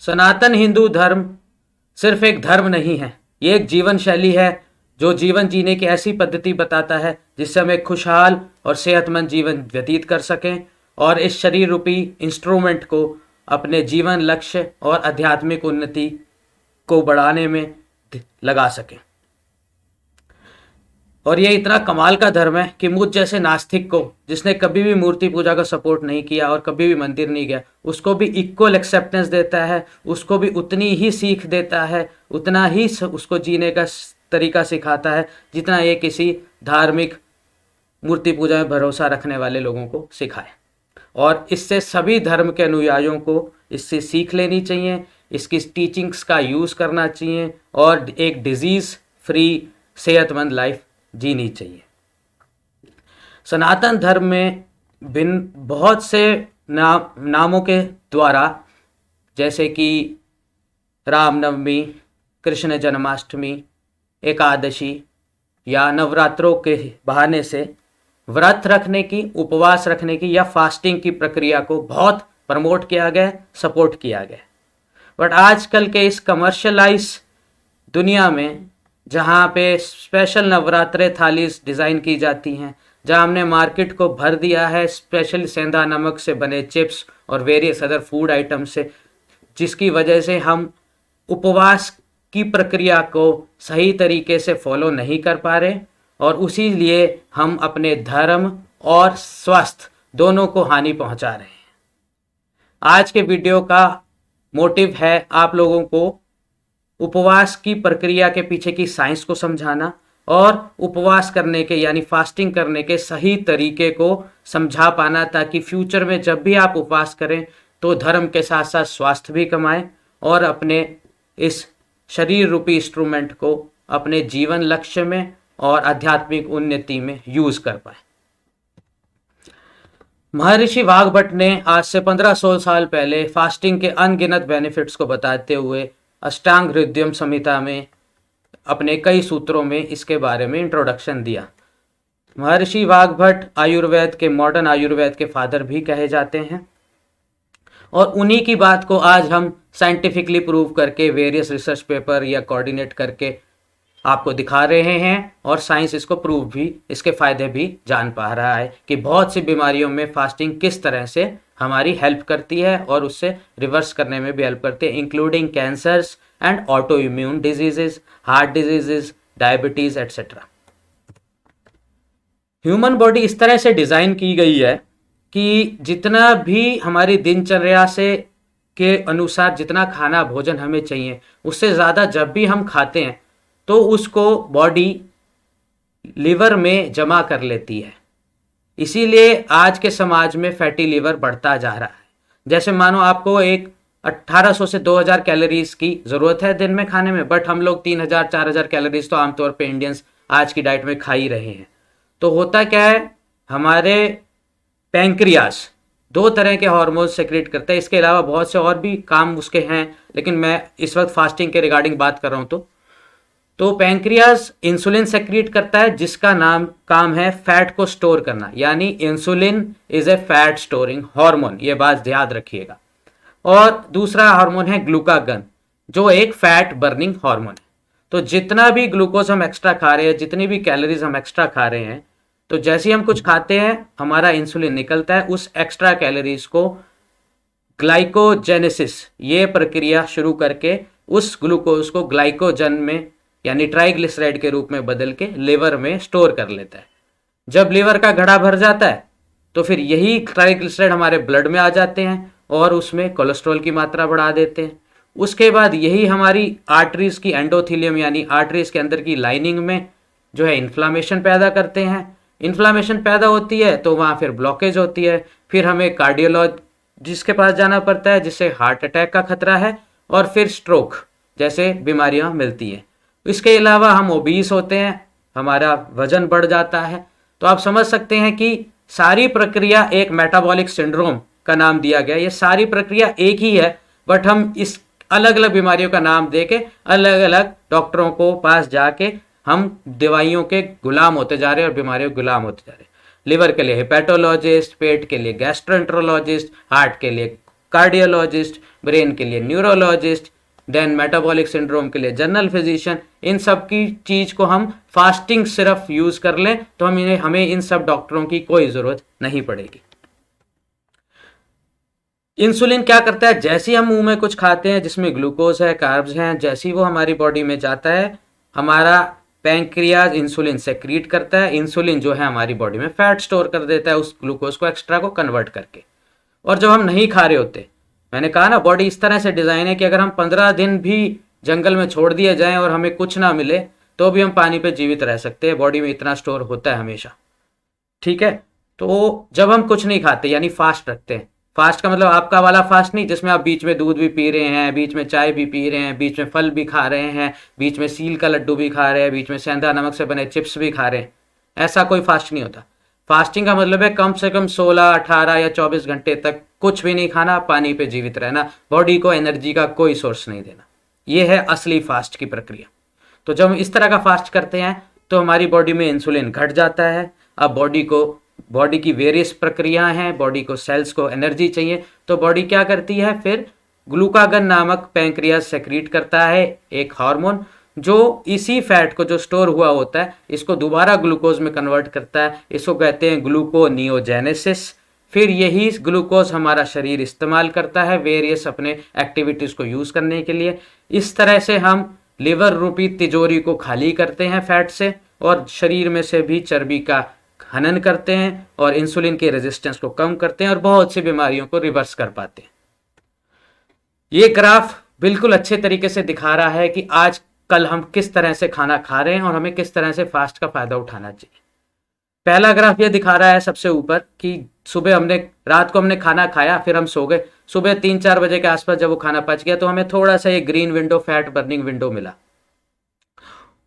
सनातन हिंदू धर्म सिर्फ एक धर्म नहीं है, ये एक जीवन शैली है जो जीवन जीने की ऐसी पद्धति बताता है जिससे हम एक खुशहाल और सेहतमंद जीवन व्यतीत कर सकें और इस शरीर रूपी इंस्ट्रूमेंट को अपने जीवन लक्ष्य और आध्यात्मिक उन्नति को बढ़ाने में लगा सकें। और ये इतना कमाल का धर्म है कि मुझ जैसे नास्तिक को, जिसने कभी भी मूर्ति पूजा का सपोर्ट नहीं किया और कभी भी मंदिर नहीं गया, उसको भी इक्वल एक्सेप्टेंस देता है, उसको भी उतनी ही सीख देता है, उतना ही उसको जीने का तरीका सिखाता है जितना ये किसी धार्मिक मूर्ति पूजा में भरोसा रखने वाले लोगों को सिखाए। और इससे सभी धर्म के अनुयायियों को इससे सीख लेनी चाहिए, इसकी टीचिंग्स का यूज़ करना चाहिए और एक डिजीज़ फ्री सेहतमंद लाइफ जीनी चाहिए। सनातन धर्म में भिन्न बहुत से नामों के द्वारा, जैसे कि रामनवमी, कृष्ण जन्माष्टमी, एकादशी या नवरात्रों के बहाने से व्रत रखने की, उपवास रखने की या फास्टिंग की प्रक्रिया को बहुत प्रमोट किया गया, सपोर्ट किया गया। बट आजकल के इस कमर्शलाइज दुनिया में, जहाँ पे स्पेशल नवरात्रे थालीज डिज़ाइन की जाती हैं, जहाँ हमने मार्केट को भर दिया है स्पेशल सेंधा नमक से बने चिप्स और वेरियस अदर फूड आइटम से, जिसकी वजह से हम उपवास की प्रक्रिया को सही तरीके से फॉलो नहीं कर पा रहे और उसी लिए हम अपने धर्म और स्वास्थ्य दोनों को हानि पहुंचा रहे हैं। आज के वीडियो का मोटिव है आप लोगों को उपवास की प्रक्रिया के पीछे की साइंस को समझाना और उपवास करने के यानी फास्टिंग करने के सही तरीके को समझा पाना, ताकि फ्यूचर में जब भी आप उपवास करें तो धर्म के साथ साथ स्वास्थ्य भी कमाएं और अपने इस शरीर रूपी इंस्ट्रूमेंट को अपने जीवन लक्ष्य में और आध्यात्मिक उन्नति में यूज़ कर पाए। महर्षि वाघभट्ट ने आज से 1500 साल पहले फास्टिंग के अनगिनत बेनिफिट्स को बताते हुए अष्टांग हृदयम संहिता में अपने कई सूत्रों में इसके बारे में इंट्रोडक्शन दिया। महर्षि वाघभट्ट आयुर्वेद के, मॉडर्न आयुर्वेद के फादर भी कहे जाते हैं और उन्हीं की बात को आज हम साइंटिफिकली प्रूव करके वेरियस रिसर्च पेपर या कोऑर्डिनेट करके आपको दिखा रहे हैं और साइंस इसको प्रूव भी, इसके फायदे भी जान पा रहा है कि बहुत सी बीमारियों में फास्टिंग किस तरह से हमारी हेल्प करती है और उससे रिवर्स करने में भी हेल्प करती है, including cancers and auto immune diseases, heart diseases, diabetes etcetera. Human body इस तरह से डिज़ाइन की गई है कि जितना भी हमारी दिनचर्या से के अनुसार जितना खाना भोजन हमें चाहिए, उससे ज़्यादा जब भी हम खाते हैं तो उसको बॉडी लिवर में जमा कर लेती है। इसीलिए आज के समाज में फैटी लिवर बढ़ता जा रहा है। जैसे मानो आपको एक 1800 से 2000 कैलोरीज की ज़रूरत है दिन में खाने में, बट हम लोग 3000 4000 कैलोरीज तो आमतौर पे इंडियंस आज की डाइट में खा ही रहे हैं। तो होता क्या है, हमारे पैंक्रियास 2 तरह के हार्मोन्स सेक्रेट करता है। इसके अलावा बहुत से और भी काम उसके हैं, लेकिन मैं इस वक्त फास्टिंग के रिगार्डिंग बात कर रहा हूँ। तो पैंक्रियास इंसुलिन सेक्रेट करता है जिसका काम है फैट को स्टोर करना, यानी insulin is a fat storing hormone, ये बात याद रखिएगा। और दूसरा हार्मोन है ग्लूकागन, जो एक फैट बर्निंग हार्मोन है। तो जितना भी ग्लूकोज हम एक्स्ट्रा खा रहे हैं, जितनी भी कैलोरीज हम एक्स्ट्रा खा रहे हैं, तो जैसे ही हम कुछ खाते हैं हमारा इंसुलिन निकलता है, उस एक्स्ट्रा कैलोरीज को ग्लाइकोजेनेसिस ये प्रक्रिया शुरू करके उस ग्लूकोज को ग्लाइकोजन में यानी ट्राइग्लिसराइड के रूप में बदल के लिवर में स्टोर कर लेता है। जब लिवर का घड़ा भर जाता है तो फिर यही ट्राइग्लिसराइड हमारे ब्लड में आ जाते हैं और उसमें कोलेस्ट्रॉल की मात्रा बढ़ा देते हैं। उसके बाद यही हमारी आर्टरीज की एंडोथीलियम यानी आर्टरीज के अंदर की लाइनिंग में जो है इन्फ्लामेशन पैदा करते हैं। इन्फ्लामेशन पैदा होती है तो वहाँ फिर ब्लॉकेज होती है, फिर हमें कार्डियोलॉजिस्ट के पास जाना पड़ता है जिससे हार्ट अटैक का खतरा है और फिर स्ट्रोक जैसे बीमारियाँ मिलती हैं। इसके अलावा हम ओबीस होते हैं, हमारा वजन बढ़ जाता है। तो आप समझ सकते हैं कि सारी प्रक्रिया एक मेटाबॉलिक सिंड्रोम का नाम दिया गया। ये सारी प्रक्रिया एक ही है, बट हम इस अलग अलग बीमारियों का नाम देके अलग अलग डॉक्टरों को पास जाके हम दवाइयों के गुलाम होते जा रहे हैं और बीमारियों के गुलाम होते जा रहे हैं। लिवर के लिए हेपेटोलॉजिस्ट, पेट के लिए गैस्ट्रोएंट्रोलॉजिस्ट, हार्ट के लिए कार्डियोलॉजिस्ट, ब्रेन के लिए न्यूरोलॉजिस्ट, देन मेटाबॉलिक सिंड्रोम के लिए जनरल फिजिशियन। इन सब की चीज को हम फास्टिंग सिर्फ यूज कर लें तो हमें इन सब डॉक्टरों की कोई जरूरत नहीं पड़ेगी। इंसुलिन क्या करता है, जैसे ही हम मुंह में कुछ खाते हैं जिसमें ग्लूकोज है, कार्ब्स हैं, जैसे ही वो हमारी बॉडी में जाता है, हमारा पैंक्रियाज इंसुलिन सेक्रीट करता है। इंसुलिन जो है हमारी बॉडी में फैट स्टोर कर देता है उस ग्लूकोज को एक्स्ट्रा को कन्वर्ट करके। और जब हम नहीं खा रहे होते, मैंने कहा ना बॉडी इस तरह से डिजाइन है कि अगर हम 15 दिन भी जंगल में छोड़ दिए जाएं और हमें कुछ ना मिले तो भी हम पानी पे जीवित रह सकते हैं, बॉडी में इतना स्टोर होता है हमेशा। ठीक है, तो जब हम कुछ नहीं खाते यानी फास्ट रखते हैं, फास्ट का मतलब आपका वाला फास्ट नहीं जिसमें आप बीच में दूध भी पी रहे हैं, बीच में चाय भी पी रहे हैं, बीच में फल भी खा रहे हैं, बीच में सील का लड्डू भी खा रहे हैं, बीच में सेंधा नमक से बने चिप्स भी खा रहे हैं, ऐसा कोई फास्ट नहीं होता। फास्टिंग का मतलब है कम से कम 16, 18 या 24 घंटे तक कुछ भी नहीं खाना, पानी पे जीवित रहना, बॉडी को एनर्जी का कोई सोर्स नहीं देना। यह है असली फास्ट की प्रक्रिया। तो जब हम इस तरह का फास्ट करते हैं तो हमारी बॉडी में इंसुलिन घट जाता है। अब बॉडी की वेरियस प्रक्रियाएं हैं, बॉडी को सेल्स को एनर्जी चाहिए, तो बॉडी क्या करती है, फिर ग्लूकागन नामक पैंक्रियाज सेक्रीट करता है एक हार्मोन जो इसी फैट को जो स्टोर हुआ होता है इसको दोबारा ग्लूकोज में कन्वर्ट करता है। इसको कहते हैं ग्लूकोनियोजेनेसिस। फिर यही ग्लूकोज हमारा शरीर इस्तेमाल करता है वेरियस अपने एक्टिविटीज को यूज करने के लिए। इस तरह से हम लिवर रूपी तिजोरी को खाली करते हैं फैट से और शरीर में से भी चर्बी का हनन करते हैं और इंसुलिन के रेजिस्टेंस को कम करते हैं और बहुत सी बीमारियों को रिवर्स कर पाते हैं। ये ग्राफ बिल्कुल अच्छे तरीके से दिखा रहा है कि आज कल हम किस तरह से खाना खा रहे हैं और हमें किस तरह से फास्ट का फायदा उठाना चाहिए। पहला ग्राफ ये दिखा रहा है सबसे ऊपर कि रात को हमने खाना खाया, फिर हम सो गए, सुबह 3-4 बजे के आसपास जब वो खाना पच गया तो हमें थोड़ा सा ये green window, fat burning window मिला।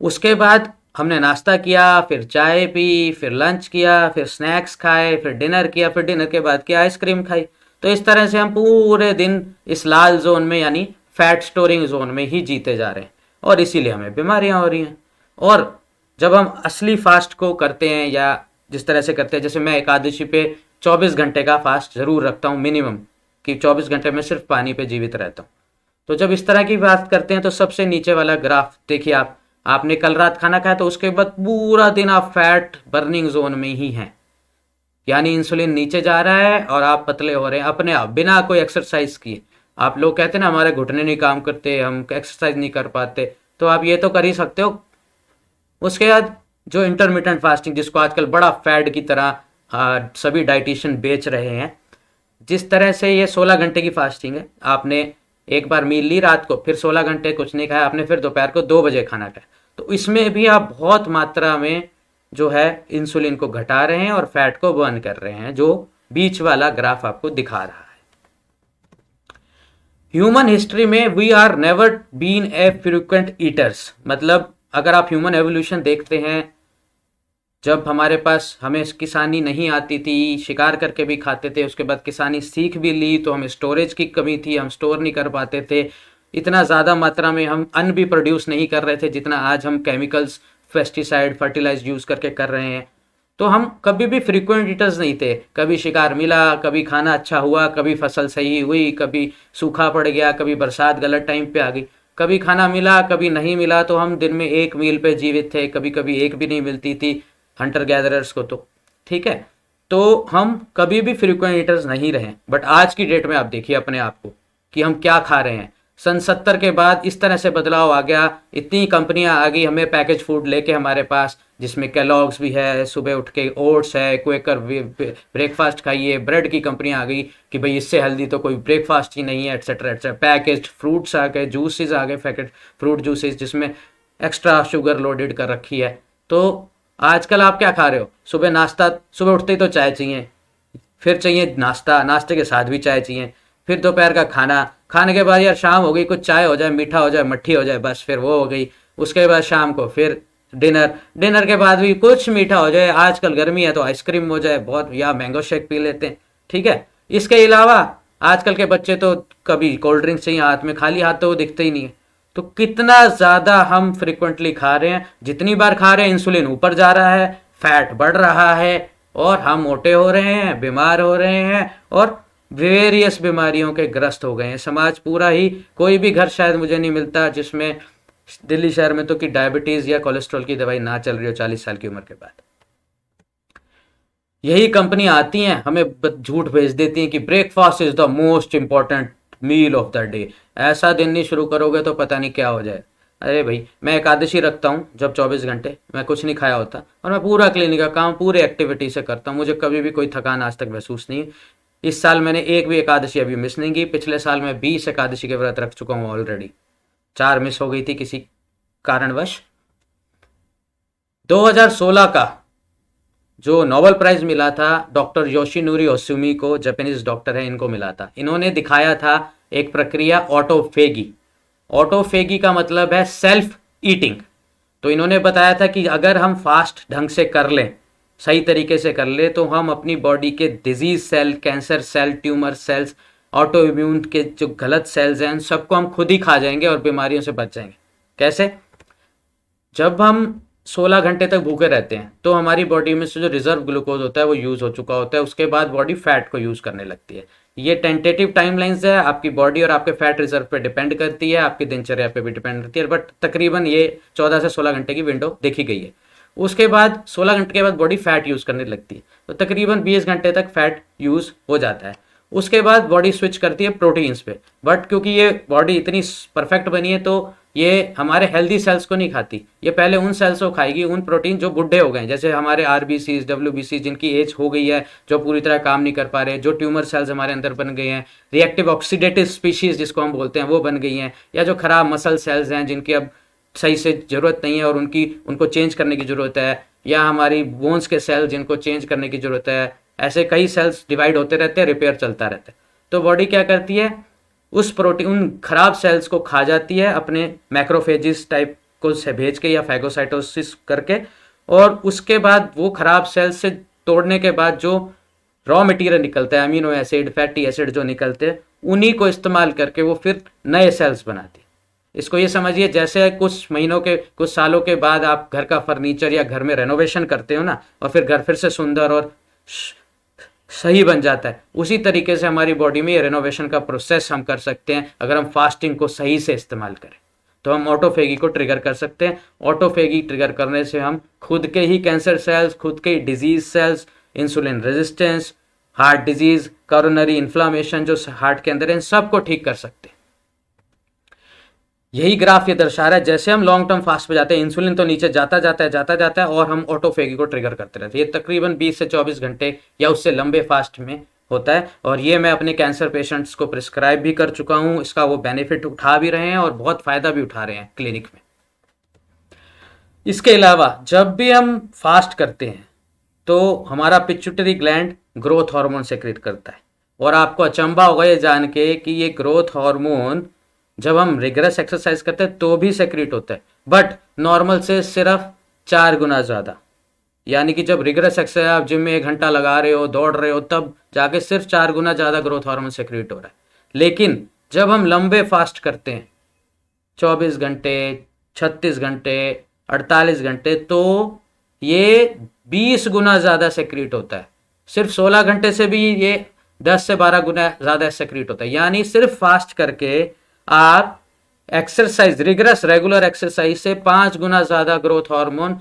उसके बाद हमने नाश्ता किया, फिर चाय पी, फिर लंच किया, फिर स्नैक्स खाए, फिर डिनर किया, फिर डिनर के बाद क्या आइसक्रीम खाई। तो इस तरह से हम पूरे दिन इस लाल जोन में यानी फैट स्टोरिंग जोन में ही जीते जा रहे हैं और इसीलिए हमें बीमारियां हो रही हैं। और जब हम असली फास्ट को करते हैं या जिस तरह से करते हैं, जैसे मैं एकादशी पे 24 घंटे का फास्ट जरूर रखता हूँ मिनिमम, कि 24 घंटे में सिर्फ पानी पे जीवित रहता हूँ। तो जब इस तरह की बात करते हैं तो सबसे नीचे वाला ग्राफ देखिए, आपने कल रात खाना खाया तो उसके बाद पूरा दिन आप फैट बर्निंग जोन में ही हैं, यानी इंसुलिन नीचे जा रहा है और आप पतले हो रहे हैं अपने आप बिना कोई एक्सरसाइज किए। आप लोग कहते हैं ना हमारे घुटने नहीं काम करते, हम एक्सरसाइज नहीं कर पाते, तो आप ये तो कर ही सकते हो। उसके बाद जो इंटरमिटेंट फास्टिंग जिसको आजकल बड़ा फैड की तरह सभी डाइटिशियन बेच रहे हैं, जिस तरह से ये 16 घंटे की फास्टिंग है, आपने एक बार मील ली रात को, फिर 16 घंटे कुछ नहीं खाया, आपने फिर दोपहर को 2 बजे खाना खाया, तो इसमें भी आप बहुत मात्रा में जो है इंसुलिन को घटा रहे हैं और फैट को बर्न कर रहे हैं, जो बीच वाला ग्राफ आपको दिखा रहा है। ह्यूमन हिस्ट्री में we are never been a frequent eaters, मतलब अगर आप ह्यूमन एवोल्यूशन देखते हैं, जब हमें किसानी नहीं आती थी, शिकार करके भी खाते थे, उसके बाद किसानी सीख भी ली तो हमें स्टोरेज की कमी थी, हम स्टोर नहीं कर पाते थे, इतना ज़्यादा मात्रा में हम अन्न भी प्रोड्यूस नहीं कर रहे थे जितना आज हम केमिकल्स, पेस्टिसाइड, फर्टिलाइज यूज़ करके कर रहे हैं। तो हम कभी भी फ्रीक्वेंट ईटर्स नहीं थे, कभी शिकार मिला, कभी खाना अच्छा हुआ, कभी फसल सही हुई, कभी सूखा पड़ गया, कभी बरसात गलत टाइम पे आ गई, कभी खाना मिला कभी नहीं मिला, तो हम दिन में एक मील पे जीवित थे, कभी कभी एक भी नहीं मिलती थी हंटर गैदरर्स को। तो ठीक है, तो हम कभी भी फ्रीक्वेंट ईटर्स नहीं रहे। बट आज की डेट में आप देखिए अपने आप को कि हम क्या खा रहे हैं। सन 70 के बाद इस तरह से बदलाव आ गया, इतनी कंपनियां आ गई हमें पैकेज फूड लेके हमारे पास, जिसमें कैलॉग्स भी है, सुबह उठ के ओट्स है, क्वेकर ब्रेकफास्ट खाइए, ब्रेड की कंपनियां आ गई कि भाई इससे हेल्दी तो कोई ब्रेकफास्ट ही नहीं है, एटसेट्रा एटसेट्रा। पैकेज्ड फ्रूट्स आ गए, जूसेस आ गए, पैकेट फ्रूट जूसेस जिसमें एक्स्ट्रा शुगर लोडेड कर रखी है। तो आजकल आप क्या खा रहे हो, सुबह उठते ही तो चाय चाहिए, फिर चाहिए नाश्ता, नाश्ते के साथ भी चाय चाहिए, फिर दोपहर का खाना, खाने के बाद यार शाम हो गई, कुछ चाय हो जाए, मीठा हो जाए, मट्ठी हो जाए, बस फिर वो हो गई। उसके बाद शाम को फिर डिनर के बाद भी कुछ मीठा हो जाए, आजकल गर्मी है तो आइसक्रीम हो जाए बहुत, या मैंगो शेक पी लेते हैं। ठीक है, इसके अलावा आजकल के बच्चे तो कभी कोल्ड ड्रिंक चाहिए हाथ में, खाली हाथ तो वो दिखते ही नहीं है। तो कितना ज़्यादा हम फ्रिक्वेंटली खा रहे हैं, जितनी बार खा रहे हैं इंसुलिन ऊपर जा रहा है, फैट बढ़ रहा है और हम मोटे हो रहे हैं, बीमार हो रहे हैं और वेरियस बीमारियों के ग्रस्त हो गए हैं। समाज पूरा ही, कोई भी घर शायद मुझे नहीं मिलता जिसमें, दिल्ली शहर में तो, कि डायबिटीज़ या कोलेस्ट्रॉल की दवाई ना चल रही हो 40 साल की उम्र के बाद। यही कंपनी आती हैं, हमें झूठ भेज देती हैं कि breakfast is the most important meal of the day. ऐसा दिन नहीं शुरू करोगे तो पता नहीं क्या हो जाए। अरे भाई, मैं एकादशी रखता हूँ जब 24 घंटे मैं कुछ नहीं खाया होता, और मैं पूरा क्लिनिक का काम पूरे एक्टिविटी से करता हूँ, मुझे कभी भी कोई थकान आज तक महसूस नहीं। इस साल मैंने एक भी एकादशी अभी मिस नहीं की। पिछले साल मैं 20 एकादशी के व्रत रख चुका हूँ ऑलरेडी, 4 मिस हो गई थी किसी कारणवश। 2016 का जो नोबेल प्राइज मिला था डॉक्टर योशिनोरी ओसुमी को, जापानीज डॉक्टर है, इनको मिला था। इन्होंने दिखाया था एक प्रक्रिया ऑटोफेगी। ऑटोफेगी का मतलब है सेल्फ ईटिंग। तो इन्होंने बताया था कि अगर हम फास्ट ढंग से कर लें, सही तरीके से कर ले, तो हम अपनी बॉडी के disease cell, cancer cell, tumour cells, auto immune के जो गलत सेल्स हैं, उन सबको हम खुद ही खा जाएंगे और बीमारियों से बच जाएंगे। कैसे? जब हम 16 घंटे तक भूखे रहते हैं तो हमारी बॉडी में से जो रिजर्व ग्लूकोज होता है वो यूज़ हो चुका होता है, उसके बाद बॉडी फैट को यूज़ करने लगती है। ये टेंटेटिव टाइमलाइंस है, आपकी बॉडी और आपके फैट रिजर्व पे डिपेंड करती है, आपकी दिनचर्या पे भी डिपेंड करती है, बट तकरीबन ये 14 से 16 घंटे की विंडो देखी गई है। उसके बाद 16 घंटे के बाद बॉडी फैट यूज़ करने लगती है, तो तकरीबन 20 घंटे तक फैट यूज़ हो जाता है। उसके बाद बॉडी स्विच करती है प्रोटीन्स पे, बट क्योंकि ये बॉडी इतनी परफेक्ट बनी है तो ये हमारे हेल्दी सेल्स को नहीं खाती, ये पहले उन सेल्स को खाएगी, उन प्रोटीन जो बुढ़े हो गए, जैसे हमारे आरबीसीज, डब्ल्यूबीसी, जिनकी एज हो गई है, जो पूरी तरह काम नहीं कर पा रहे, जो ट्यूमर सेल्स हमारे अंदर बन गए हैं, रिएक्टिव ऑक्सीडेटिव स्पीशीज जिसको हम बोलते हैं वो बन गई हैं, या जो खराब मसल सेल्स हैं जिनकी अब सही से ज़रूरत नहीं है और उनको चेंज करने की ज़रूरत है, या हमारी बोन्स के सेल्स जिनको चेंज करने की ज़रूरत है। ऐसे कई सेल्स डिवाइड होते रहते हैं, रिपेयर चलता रहता है। तो बॉडी क्या करती है, उस प्रोटीन, उन खराब सेल्स को खा जाती है अपने मैक्रोफेजिस टाइप को से भेज के या फैगोसाइटोसिस करके, और उसके बाद वो खराब सेल्स से तोड़ने के बाद जो रॉ मटेरियल निकलता है, अमीनो एसिड, फैटी एसिड जो निकलते हैं, उन्हीं को इस्तेमाल करके वो फिर नए सेल्स बनाती है। इसको ये समझिए जैसे कुछ महीनों के, कुछ सालों के बाद आप घर का फर्नीचर या घर में रेनोवेशन करते हो ना, और फिर घर फिर से सुंदर और सही बन जाता है, उसी तरीके से हमारी बॉडी में ये रेनोवेशन का प्रोसेस हम कर सकते हैं अगर हम फास्टिंग को सही से इस्तेमाल करें। तो हम ऑटोफेगी को ट्रिगर कर सकते हैं। ऑटोफेगी ट्रिगर करने से हम खुद के ही कैंसर सेल्स, खुद के ही disease cells, insulin resistance, heart disease, coronary inflammation जो हार्ट के अंदर है, इन सबको ठीक कर सकते हैं। यही ग्राफ ये दर्शा रहा है, जैसे हम लॉन्ग टर्म फास्ट पे जाते हैं, इंसुलिन तो नीचे जाता जाता है और हम ऑटोफेगी को ट्रिगर करते रहते हैं। ये तकरीबन 20 से 24 घंटे या उससे लंबे फास्ट में होता है, और ये मैं अपने कैंसर पेशेंट्स को प्रिस्क्राइब भी कर चुका हूँ। इसका वो बेनिफिट उठा भी रहे हैं और बहुत फ़ायदा भी उठा रहे हैं क्लिनिक में। इसके अलावा जब भी हम फास्ट करते हैं तो हमारा pituitary gland growth hormone secret करता है, और आपको अचंभा होगा ये जान के कि ये ग्रोथ हार्मोन जब हम रिगरस एक्सरसाइज करते हैं तो भी सेक्रेट होता है, बट नॉर्मल से सिर्फ 4 गुना ज़्यादा। यानी कि जब रिगरस एक्सरसाइज आप जिम में 1 घंटा लगा रहे हो, दौड़ रहे हो, तब जाके सिर्फ 4 गुना ज़्यादा ग्रोथ हार्मोन सेक्रेट हो रहा है। लेकिन जब हम लंबे फास्ट करते हैं 24 घंटे, 36 घंटे, 48 घंटे, तो ये 20 गुना ज़्यादा सेक्रेट होता है। सिर्फ 16 घंटे से भी ये 10 से 12 गुना ज़्यादा सेक्रेट होता है। यानी सिर्फ फास्ट करके आप एक्सरसाइज, रिगरस रेगुलर एक्सरसाइज से 5 गुना ज़्यादा ग्रोथ हार्मोन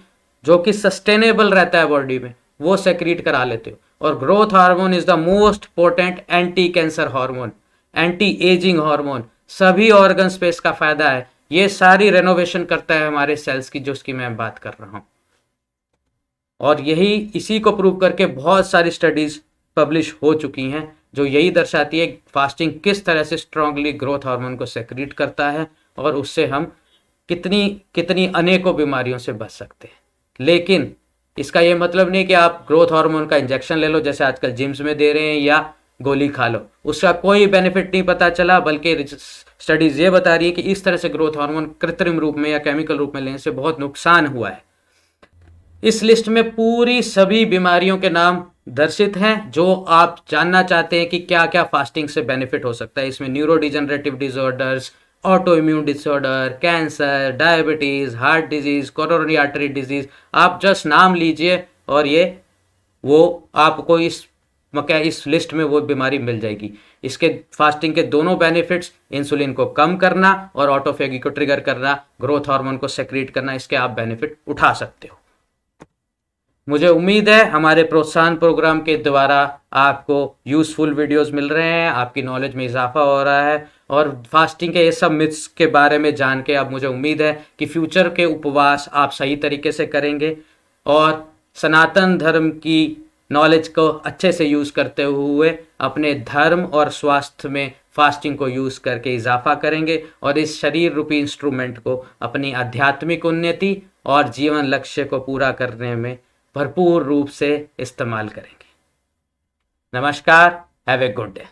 जो कि सस्टेनेबल रहता है बॉडी में, वो सेक्रेट करा लेते हो। और growth hormone is the most potent anti cancer hormone, anti ageing hormone, सभी ऑर्गन्स पे इसका फायदा है। ये सारी रेनोवेशन करता है हमारे सेल्स की, जो उसकी मैं बात कर रहा हूँ। और यही, इसी को प्रूव करके बहुत सारी स्टडीज पब्लिश हो चुकी हैं जो यही दर्शाती है फास्टिंग किस तरह से स्ट्रांगली ग्रोथ हार्मोन को सेक्रेट करता है, और उससे हम कितनी कितनी अनेकों बीमारियों से बच सकते हैं। लेकिन इसका ये मतलब नहीं कि आप ग्रोथ हार्मोन का इंजेक्शन ले लो जैसे आजकल जिम्स में दे रहे हैं, या गोली खा लो, उसका कोई बेनिफिट नहीं पता चला। बल्कि स्टडीज ये बता रही है कि इस तरह से ग्रोथ हार्मोन कृत्रिम रूप में या केमिकल रूप में लेने से बहुत नुकसान हुआ है। इस लिस्ट में पूरी सभी बीमारियों के नाम दर्शित हैं जो आप जानना चाहते हैं कि क्या क्या फास्टिंग से बेनिफिट हो सकता है। इसमें neuro degenerative disorders, auto immune disorder, cancer, diabetes, heart disease, coronary artery disease, आप जस्ट नाम लीजिए और ये वो आपको इस मक्या इस लिस्ट में वो बीमारी मिल जाएगी। इसके फास्टिंग के दोनों बेनिफिट्स, इंसुलिन को कम करना और ऑटोफेगी को ट्रिगर करना, ग्रोथ हार्मोन को सेक्रेट करना, इसके आप बेनिफिट उठा सकते हो। मुझे उम्मीद है हमारे प्रोत्साहन प्रोग्राम के द्वारा आपको यूज़फुल वीडियोस मिल रहे हैं, आपकी नॉलेज में इजाफा हो रहा है, और फास्टिंग के ये सब मिथ्स के बारे में जान के अब मुझे उम्मीद है कि फ्यूचर के उपवास आप सही तरीके से करेंगे और सनातन धर्म की नॉलेज को अच्छे से यूज़ करते हुए अपने धर्म और स्वास्थ्य में फास्टिंग को यूज़ करके इजाफा करेंगे और इस शरीर रूपी इंस्ट्रूमेंट को अपनी आध्यात्मिक उन्नति और जीवन लक्ष्य को पूरा करने में भरपूर रूप से इस्तेमाल करेंगे। नमस्कार, हैव ए गुड डे।